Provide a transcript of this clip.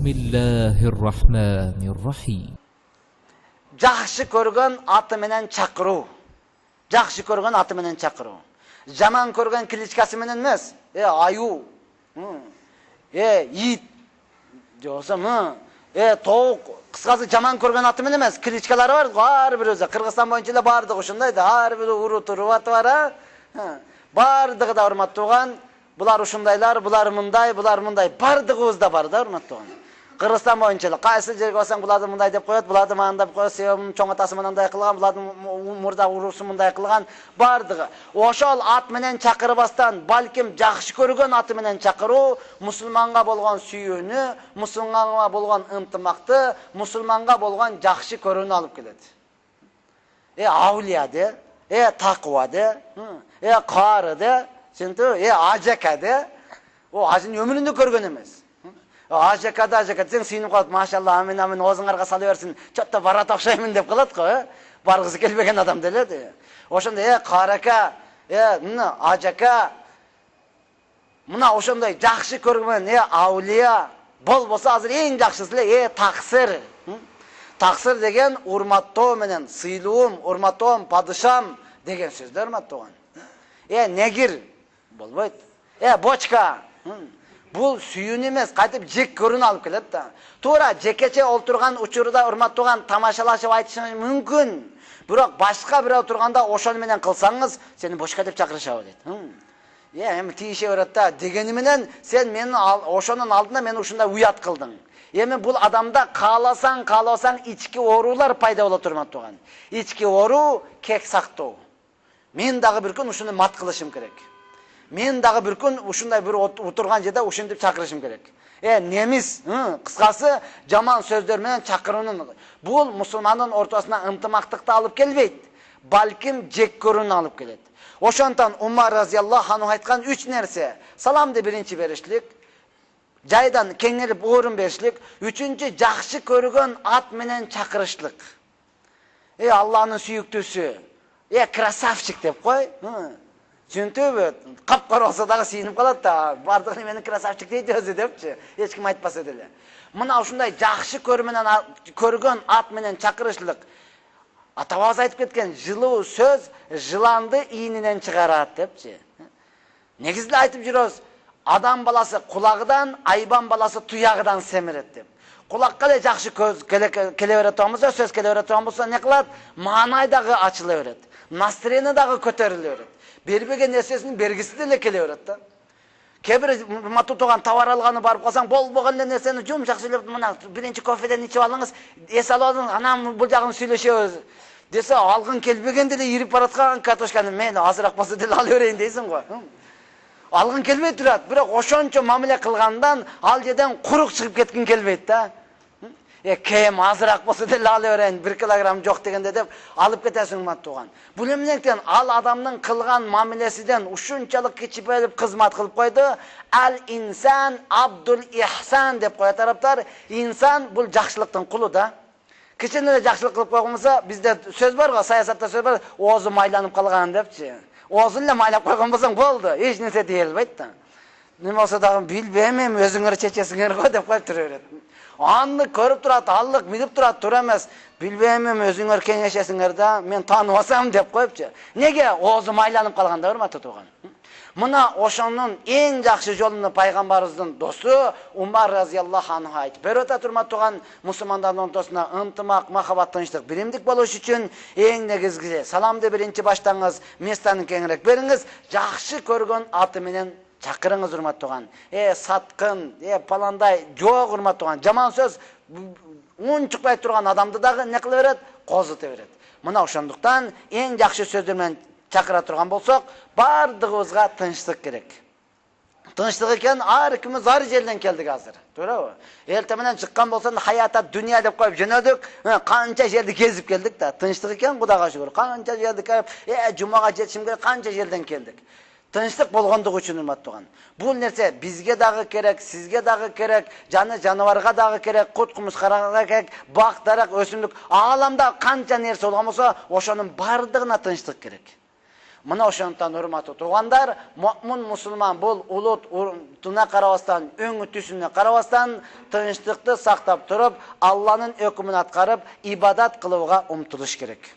بسم الله الرحمن الرحيم. Жақшы көрген аты менен чакыруу. Жақшы көрген аты менен чакыруу. Жаман көрген кличкасы менен эмес. Аю. Ит. Жосом, тоук. Кыскасы жаман көрген аты менен эмес. Кличкалары бар. Ар бир өзү. Кыргызстан боюнча эле бардыгы ушундай да. Ар бир уруту аты бар. Бардыгы да урматтууган. Булар ушундайлар, булар мындай, бардыгыбыз да бар да, урматтууган. Кыргызстан боюнча эле кайсы жерге барсаң буларды мындай деп коет, буларды мындай деп коет, себебин чоң атасы мындай кылган, булардын мурда урусу мындай кылган, бардыгы. Ошол ат менен чакырбастан, балким жакшы көргөн аты менен чакыруу мусулманга болгон сүйүүнү, мусулманга болгон ынтымакты, мусулманга болгон жакшы көрүүнү алып келет. Аулия де, таква де, кары де, ажака де, ажын өмүрүндө көргөн эмес. Ажакада сен сүйүнүп калат, машалла, амин, оозуңарга сала берсин, чотто барат окшоймун деп калат го, баргысы келбеген адам деле. Ошондой карака, ажака, мына ошондой жакшы көргөн, аулия болбосо азыр эң жакшысы эле таксыр. Таксыр деген урматтоо менен, сыйлуум, урматтоом, падышам деген сөздөр урматтууган. Негир болбойт. Бочка. Бул сүйүүнү эмес, кайтып жек көрүүнү алып келет да. Туура жекече олтурган учурда урматтууган тамашалашып айтышыңыз мүмкүн. Бирок башка бирөө турганда ошол менен кылсаңыз, сени бочка деп чакырышабы дейт. Эми тийише берет да. Дегени менен сен менин ошонун алдында мен ушундай уят кылдың. Эми бул адамда кааласаң ички оорулар пайда болот урматтууган. Ички оору кек сактоо. Мен дагы бир күн ушуну мат кылышым керек. Мен дагы бир күн ушундай бир отурган жерде ушинтип чакырышым керек. Немис, кыскасы жаман сөздөр менен чакыруунун. Бул мусулмандын ортосуна ынтымактыкты алып келбейт, балким жек көрүүнү алып келет. Ошондон Умар разияллаху анху айткан 3 нерсе: саламды биринчи беришлик, жайдан кеңирип орун беришлик, үчүнчү жакшы көргөн ат менен чакырышлык. Алланын сүйүктүүсү, красавчик деп кой. Түшүнтүбү? Капкара болсо дагы сүйүнүп калат да, бардыгын мени красавчик дейт өзү депчи, эч ким айтпаса деле. Мына ушундай жакшы көргөн ат менен чакырышлык. Атабыз айтып кеткен, жылуу сөз жыланды ийининен чыгарат депчи. Негизде айтып жүрөбүз, адам баласы кулагыдан, айбан баласы туягыдан семирет деп. Кулакка эле жакшы көз келе берет болсо, сөз келе берет болсо, не кылат? Маанай дагы ачыла берет. Настроение дагы көтөрүлө берет. Бербеген нерсесин бергиси деле келе берет да. Кээ бир матутуган товар алганы барып калсаң, болбогон нерсени жумшак сүйлөп, мына биринчи кофеден ичип алыңыз, эс алып, анан бул жагын сүйлөшөбүз десе, алгың келбеген деле ирип бараткан картошканы мен азыраак болсо деле ала берейин дейсиң го. Алгың келбей турат, бирок ошончо мамиле кылгандан ал жерден курук чыгып кеткин келбейт да. Кем азыраак болсо деле ала берейин, 1 килограмм жок дегенде деп алып кетесиң урматтууган. Бул эмнектен ал адамдын кылган мамилесиден ушунчалык кичипелип кызмат кылып койду. Ал инсан абдул ихсан деп коет араптар. Инсан бул жакшылыктын кулу да. Кичине эле жакшылык кылып койгонсо, бизде сөз бар го, саясатта сөз бар, оозу майланып калган депчи. Оозун эле майлап койгон болсоң болду, эч нерсе дей албайт да. Неме болсо дагы билбейм, өзүңөр чечесиңер го деп коюп тура берет. Аны көрүп турат, аллык билип турат, тура эмес. Билбейм, өзүңөр кеңешесиңер да, мен тааныбасам деп коюпчу. Неге оозу майланып калганда урматтуу туган? Мына ошонун эң жакшы жолуну пайгамбарыбыздын досу Умар разияллаху анху айтып берип атат урматтууган, мусулмандардын ортосуна ынтымак, махаббат, тынчтык, биримдик болуш үчүн эң негизгиси саламды биринчи баштаңыз, местаны кеңирээк бериңиз, жакшы көргөн аты менен чакырыңыз урматтууган. Саткын, паландай жок урматтууган. Жаман сөз унчукпай турган адамды дагы не кыла берет? Козута берет. Мына ошондуктан эң жакшы сөздөр менен чакыра турган болсок, бардыгыбызга тынчтык керек. Тынчтык экен, ар кимиз ар жерден келдик азыр. Туурабы? Эртең менен чыккан болсо, хаята дүния деп коюп жөнөдүк, канча жерди кезип келдик да. Тынчтык экен, Кудайга шүгүр. Канча жерди келип, жумага жетишим керек, канча жерден келдик. Тынчтык болгондугу үчүн урматтууган. Бул нерсе бизге дагы керек, сизге дагы керек, жаныбарга дагы керек, кут кумускарага керек, бак, дарак, өсүмдүк, ааламда канча нерсе болгон болсо, ошонун бардыгына тынчтык керек. Мына ошондон урматтуу туугандар, муъмин мусулман бул улут уртуна карабастан, өңү түсүнө карабастан, тынчтыкты сактап туруп, Алланын өкүмүн аткарып, ибадат кылууга умтулуш керек.